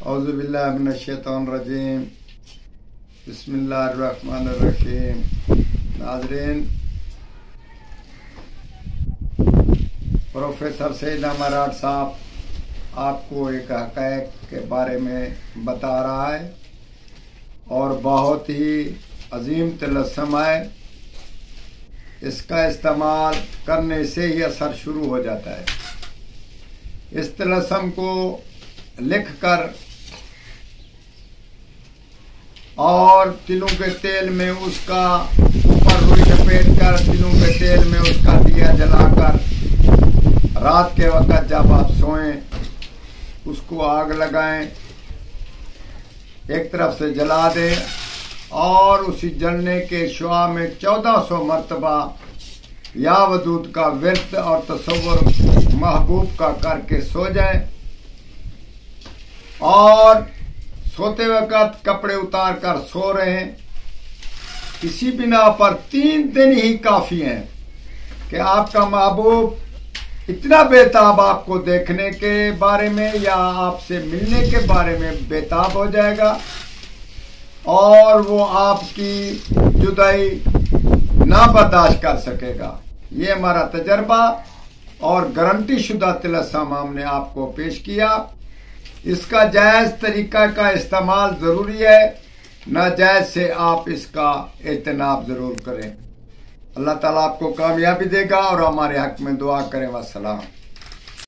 اعوذ باللہ من الشیطان الرجیم بسم اللہ الرحمن الرحیم۔ ناظرین، پروفیسر سید امراٹ صاحب آپ کو ایک حقائق کے بارے میں بتا رہا ہے اور بہت ہی عظیم طلسم ہے۔ اس کا استعمال کرنے سے ہی اثر شروع ہو جاتا ہے۔ اس طلسم کو لکھ کر اور تلوں کے تیل میں اس کا اوپر روئی لپیٹ کر تلوں کے تیل میں اس کا دیا جلا کر رات کے وقت جب آپ سوئیں اس کو آگ لگائیں، ایک طرف سے جلا دیں اور اسی جلنے کے شعاع میں 1400 مرتبہ یا ودود کا ورد اور تصور محبوب کا کر کے سو جائیں، اور سوتے وقت کپڑے اتار کر سو رہے ہیں۔ اسی بنا پر 3 دن ہی کافی ہیں کہ آپ کا محبوب اتنا بےتاب آپ کو دیکھنے کے بارے میں یا آپ سے ملنے کے بارے میں بےتاب ہو جائے گا اور وہ آپ کی جدائی نہ برداشت کر سکے گا۔ یہ ہمارا تجربہ اور گارنٹی شدہ طلسم ہم نے آپ کو پیش کیا۔ اس کا جائز طریقہ کا استعمال ضروری ہے، ناجائز سے آپ اس کا اجتناب ضرور کریں۔ اللہ تعالیٰ آپ کو کامیابی دے گا اور ہمارے حق میں دعا کریں۔ والسلام۔